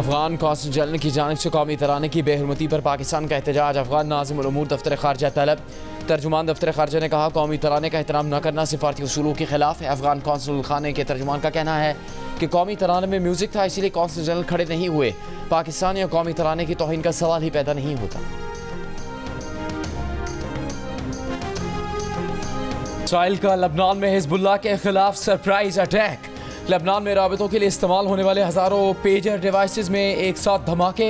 Afghan consul general की जानिब से कौमी तराने की बेहरमती पर पाकिस्तान का एहतजाज। अफगान नाज़िमुल उमूर दफ्तर खारजा तलब। तर्जुमान दफ्तर खारजा ने कहा कौमी तराने का एहतराम न करना सिफारती उसूलों के खिलाफ है। अफगान कौंसल खाने के तर्जुमान का कहना है कि कौमी तराने में म्यूज़िक था, इसीलिए कौंसल जनरल खड़े नहीं हुए। पाकिस्तान या कौमी तराने की तौहीन का सवाल ही पैदा नहीं होता। इसराइल का लबनान में हिजबुल्लाह के खिलाफ सरप्राइज अटैक। लबनान में राबतों के लिए इस्तेमाल होने वाले हज़ारों पेजर डिवाइसेस में एक साथ धमाके।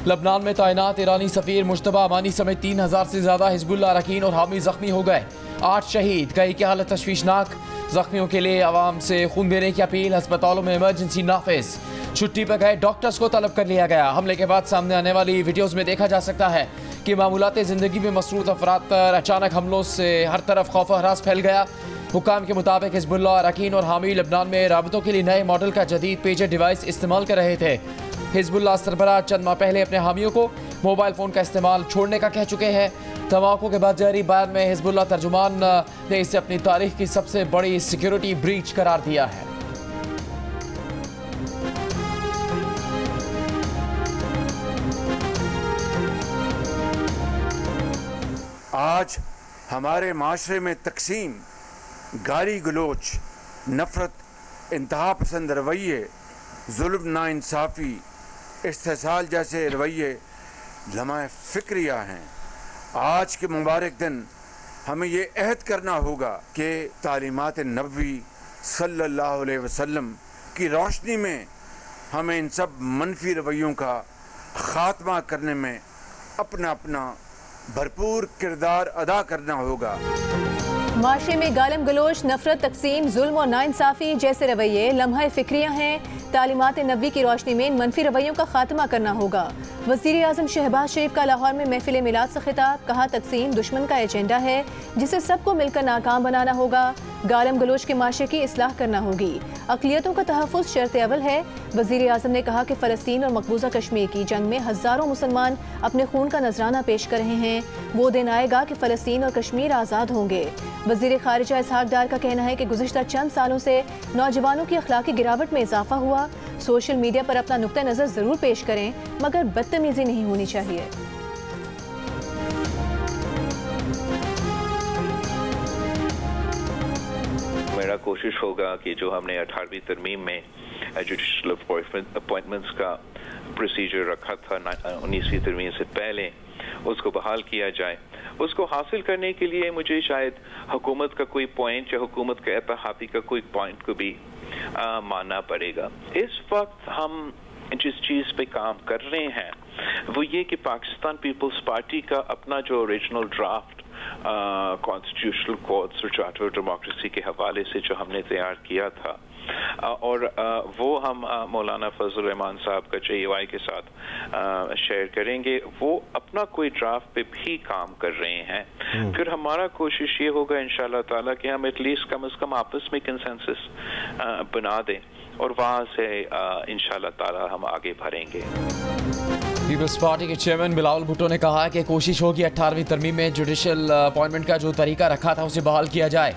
लबनान में तैनात ईरानी सफ़ीर मुश्तबा अमानी समेत 3000 से ज़्यादा हिजबुल्लाह अरकान और हामी ज़ख्मी हो गए। 8 शहीद, कई की हालत तशवीशनाक। ज़ख्मियों के लिए आवाम से खून देने की अपील। अस्पतालों में इमरजेंसी नाफिज। छुट्टी पर गए डॉक्टर्स को तलब कर लिया गया। हमले के बाद सामने आने वाली वीडियोज़ में देखा जा सकता है कि मामूलात ज़िंदगी में मसरूफ़ अफराद पर अचानक हमलों से हर तरफ खौफ व हरास फैल गया। हुकाम के मुताबिक हिजबुल्लाह अरकान और हामी लबनान में राबतों के लिए नए मॉडल का जदीद पेजर डिवाइस इस्तेमाल कर रहे थे। हिजबुल्लाह सरबराह चंद माह पहले अपने हामियों को मोबाइल फ़ोन का इस्तेमाल छोड़ने का कह चुके हैं। धमाकों के बाद जारी बयान में हिजबुल्लाह तर्जुमान ने इसे अपनी तारीख की सबसे बड़ी सिक्योरिटी ब्रीच करार दिया है। आज हमारे माशरे में तकसीम, गाली गलोच, नफरत, इंतहा पसंद रवैये, जुल्म, नाइंसाफ़ी, इस्तेसाल जैसे रवैये लम्हा फ़िक्रिया हैं। आज के मुबारक दिन हमें ये अहद करना होगा कि तालीमात नबवी सल्लल्लाहु अलैहि वसल्लम की रोशनी में हमें इन सब मनफी रवैयों का ख़ात्मा करने में अपना अपना भरपूर किरदार अदा करना होगा। माशरे में गालम गलोच, नफरत, तकसीम, जुल्म और नाइंसाफ़ी जैसे रवैये लम्हा फ़िक्रियाँ हैं। तालीमात नबवी की रोशनी में इन मनफी रवैयों का खात्मा करना होगा। वज़ीर आज़म शहबाज शरीफ का लाहौर में महफिल मिलाद से खिताब। कहा तकसीम दुश्मन का एजेंडा है जिसे सबको मिलकर नाकाम बनाना होगा। गालम गलोच के माशरे की इस्लाह करना होगी। अक़लियतों का तहफ़्फ़ुज़ शर्त अव्वल है। वज़ीर आज़म ने कहा कि फ़लस्तीन और मकबूजा कश्मीर की जंग में हज़ारों मुसलमान अपने खून का नजराना पेश कर रहे हैं। वो दिन आएगा कि फ़लस्तीन और कश्मीर आज़ाद होंगे। वज़ीर ख़ारिजा इसहाक़ डार का कहना है कि गुज़िश्ता चंद सालों से नौजवानों की अखलाकी गिरावट में इजाफा हुआ। सोशल मीडिया पर अपना नुक्ता नज़र ज़रूर पेश करें, मगर बदतमीज़ी नहीं होनी चाहिए। मेरा कोशिश होगा कि जो हमने 18वीं तरमीम में जुडिशल अपॉइंटमेंट्स का प्रोसीजर रखा था 19वीं तरमीम से पहले, उसको बहाल किया जाए। उसको हासिल करने के लिए मुझे शायद हुकूमत का कोई पॉइंट या हुकूमत के इत्तेहादी का कोई पॉइंट को भी मानना पड़ेगा। इस वक्त हम जिस चीज़ पे काम कर रहे हैं वो ये कि पाकिस्तान पीपल्स पार्टी का अपना जो ओरिजिनल ड्राफ्ट कॉन्स्टिट्यूशनल कोड्स और चार्टर ऑफ डेमोक्रेसी के हवाले से जो हमने तैयार किया था, और वो हम मौलाना फजल रहमान साहब का JUI के साथ शेयर करेंगे। वो अपना कोई ड्राफ्ट पे भी काम कर रहे हैं। फिर हमारा कोशिश ये होगा इंशाल्लाह ताला कि हम एटलीस्ट कम से कम आपस में कंसेंसस बना दें और वहाँ से इंशाल्लाह ताला हम आगे बढ़ेंगे। पीपल्स पार्टी के चेयरमैन बिलावल भुट्टो ने कहा कि कोशिश होगी 18वीं तरमीम में जुडिशल अपॉइंटमेंट का जो तरीका रखा था उसे बहाल किया जाए,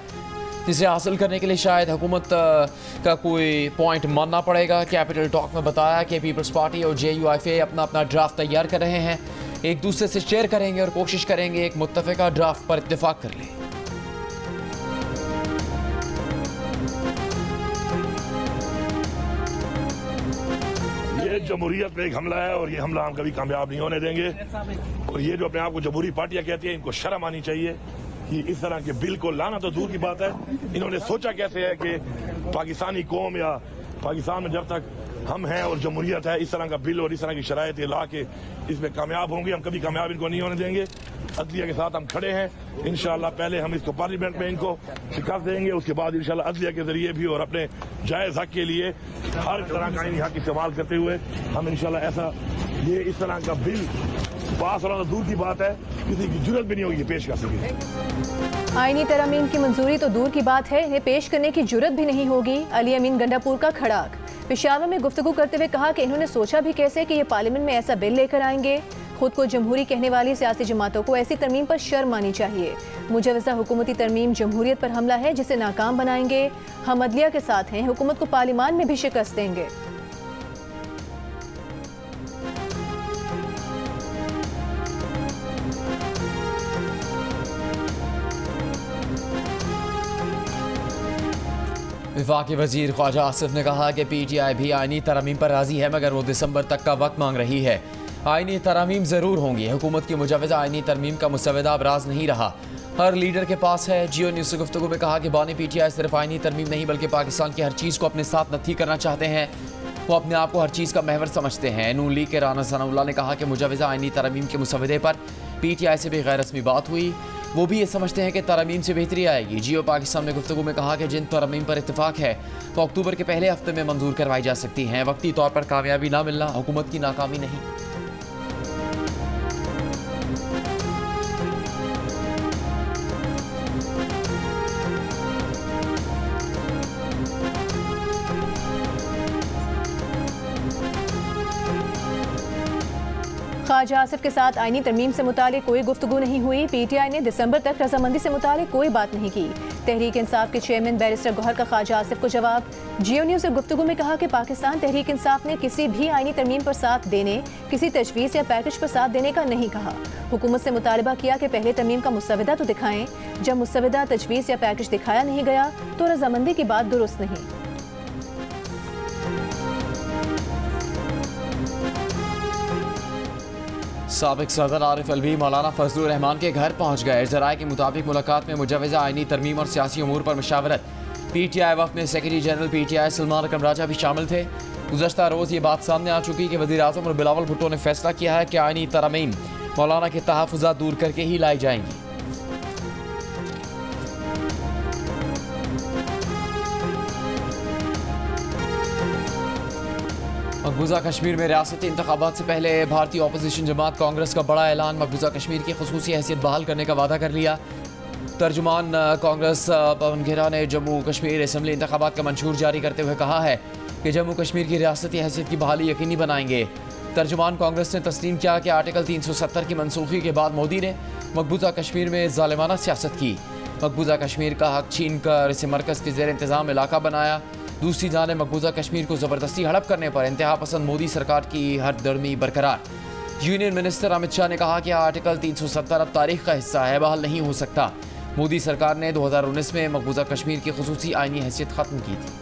जिसे हासिल करने के लिए शायद हुकूमत का कोई पॉइंट मानना पड़ेगा। कैपिटल टॉक में बताया कि पीपल्स पार्टी और JUI अपना अपना ड्राफ्ट तैयार कर रहे हैं, एक दूसरे से शेयर करेंगे और कोशिश करेंगे एक मुत्तफ़िका ड्राफ्ट पर इत्तेफाक कर लें। ये जमहूरियत पे एक हमला है और ये हमला हम कभी कामयाब नहीं होने देंगे। और ये जो अपने आप को जमहूरी पार्टियां कहती हैं, इनको शर्म आनी चाहिए कि इस तरह के बिल को लाना तो दूर की बात है, इन्होंने सोचा कैसे है कि पाकिस्तानी कौम या पाकिस्तान में जब तक हम हैं और जमहूरियत है, इस तरह का बिल और इस तरह की शराइत ला के इसमें कामयाब होंगे। हम कभी कामयाब इनको नहीं होने देंगे। अदलिया के साथ हम खड़े हैं। इंशाल्लाह पहले हम इसको पार्लियामेंट में इनको शिकस्त देंगे, उसके बाद इंशाल्लाह अदलिया के जरिए भी और अपने जायज़ हक के लिए हर तरह का हक इस्तेमाल करते हुए हम इंशाल्लाह ऐसा ये इस तरह का बिल पास होना तो दूर की बात है, किसी की जरूरत भी नहीं होगी पेश कर सके। आईनी तरमीम की मंजूरी तो दूर की बात है, इन्हें पेश करने की जरूरत भी नहीं होगी। अली अमीन गंडापुर का खड़ाक पेशावर में गुफ्तगू करते हुए कहा कि इन्होंने सोचा भी कैसे कि ये पार्लियामेंट में ऐसा बिल लेकर आएंगे। खुद को जमहूरी कहने वाली सियासी जमातों को ऐसी तरमीम पर शर्म आनी चाहिए। मुजवज़ा हुकूमती तरमीम जमहूरियत पर हमला है जिसे नाकाम बनाएंगे। हम अदलिया के साथ हैं, हुकूमत को पार्लियामान में भी शिकस्त देंगे। वफाकी वजीर ख्वाजा आसिफ ने कहा कि PTI भी आईनी तरमीम पर राजी है, मगर वो दिसंबर तक का वक्त मांग रही है। आईनी तरमीम ज़रूर होंगी। हुकूमत की मुजवज़ा आईनी तरमीम का मुसवदा अब राज नहीं रहा, हर लीडर के पास है। जियो न्यूज़ से गुफ्तगू में कहा कि बानी PTI सिर्फ आईनी तरमीम नहीं बल्कि पाकिस्तान की हर चीज़ को अपने साथ नथी करना चाहते हैं। वो अपने आप को हर चीज़ का महवर समझते हैं। नून लीग के राना सनाउल्लाह ने कहा कि मुजवज़ा आईनी तरमीम के मुसवदे पर PTI से भी गैर रस्मी बात हुई। वो भी ये समझते हैं कि तरमीम से बेहतरी आएगी। जियो पाकिस्तान में गुफ्तगू में कहा कि जिन तरमीम पर इत्तेफाक है वो अक्टूबर के पहले हफ्ते में मंजूर करवाई जा सकती हैं। वक्ती तौर पर कामयाबी ना मिलना हुकूमत की नाकामी नहीं। ख्वाजा आसिफ के साथ आईनी तरमीम से मुतालिक कोई गुफ्तगू नहीं हुई। PTI ने दिसंबर तक रजामंदी से मुतालिक कोई बात नहीं की। तहरीक इंसाफ के चेयरमैन बैरिस्टर गौहर का ख्वाजा आसिफ को जवाब। जियो न्यूज़ से गुफ्तगू में कहा कि पाकिस्तान तहरीक इंसाफ ने किसी भी आईनी तरमीम पर साथ देने, किसी तजवीज़ या पैकेज पर साथ देने का नहीं कहा। हुकूमत से मुतालबा किया कि पहले तरमीम का मुसवदा तो दिखाएं। जब मुसवदा, तजवीज़ या पैकेज दिखाया नहीं गया तो रजामंदी की बात दुरुस्त नहीं। साबिक सदर आरिफ अलवी मौलाना फजलुर रहमान के घर पहुँच गए। ज़राए के मुताबिक मुलाकात में मुजवज़ा आईनी तरमीम और सियासी उमूर पर मशावरत। PTI वफ़द में सेक्रेटरी जनरल PTI सलमान अकरम राजा भी शामिल थे। गुज़श्ता रोज़ ये बात सामने आ चुकी कि वज़ीर आज़म और बिलावल भुट्टो ने फैसला किया है कि आईनी तरमीम मौलाना के तहफ़्फ़ुज़ात दूर करके ही लाई जाएंगी। मकबूजा कश्मीर में रियासती इंतखाबात से पहले भारतीय अपोजिशन जमात कांग्रेस का बड़ा ऐलान। मकबूजा कश्मीर की खुसूसी हैसियत बहाल करने का वादा कर लिया। तर्जुमान कांग्रेस पवन खेरा ने जम्मू कश्मीर असम्बली इंतखाबात का मंशूर जारी करते हुए कहा है कि जम्मू कश्मीर की रियासती हैसियत की बहाली यकीनी बनाएंगे। तर्जुमान कांग्रेस ने तस्लीम किया कि आर्टिकल 370 की मनसूखी के बाद मोदी ने मकबूजा कश्मीर में ज़ालिमाना सियासत की। मकबूजा कश्मीर का हक छीन कर इसे मरकज़ के ज़ेर इंतज़ाम इलाका बनाया। दूसरी जाने मकबूजा कश्मीर को ज़बरदस्ती हड़प करने पर इंतहा पसंद मोदी सरकार की हरदर्मी बरकरार। यूनियन मिनिस्टर अमित शाह ने कहा कि आर्टिकल 370 अब तारीख का हिस्सा है, बहाल नहीं हो सकता। मोदी सरकार ने 2019 में मकबूजा कश्मीर की खुसूसी आईनी हैसियत ख़त्म की थी।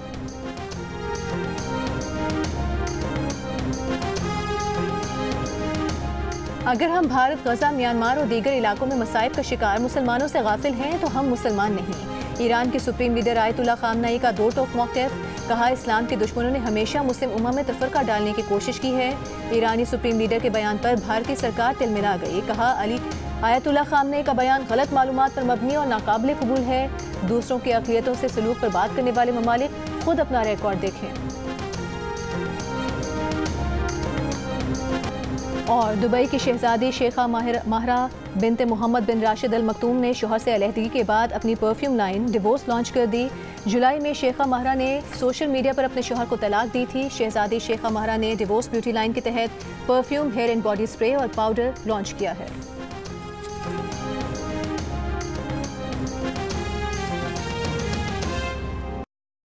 अगर हम भारत, गजा, म्यांमार और दीगर इलाकों में मसाइब का शिकार मुसलमानों से गाफिल हैं तो हम मुसलमान नहीं। ईरान के सुप्रीम लीडर आयतुल्ला खामनेई का दो टोक मौक़िफ़। कहा, इस्लाम के दुश्मनों ने हमेशा मुस्लिम उम्मा में तफरका डालने की कोशिश की है। ईरानी सुप्रीम लीडर के बयान पर भारतीय सरकार तिलमिला गई। कहा, आयतुल्ला खामनेई का बयान गलत मालूमात पर मबनी और नाकाबिले कबूल है। दूसरों की अक़लियतों से सलूक पर बात करने वाले ममालिक खुद अपना रिकॉर्ड देखें। और दुबई की शहजादी शेखा माहरा बिनते मोहम्मद बिन राशिद अल मकतूम ने शोहर से अलहदगी के बाद अपनी परफ्यूम लाइन डिवोर्स लॉन्च कर दी। जुलाई में शेखा माहरा ने सोशल मीडिया पर अपने शोहर को तलाक दी थी। शहजादी शेखा माहरा ने डिवोर्स ब्यूटी लाइन के तहत perfume, hair and body spray और पाउडर लॉन्च किया है।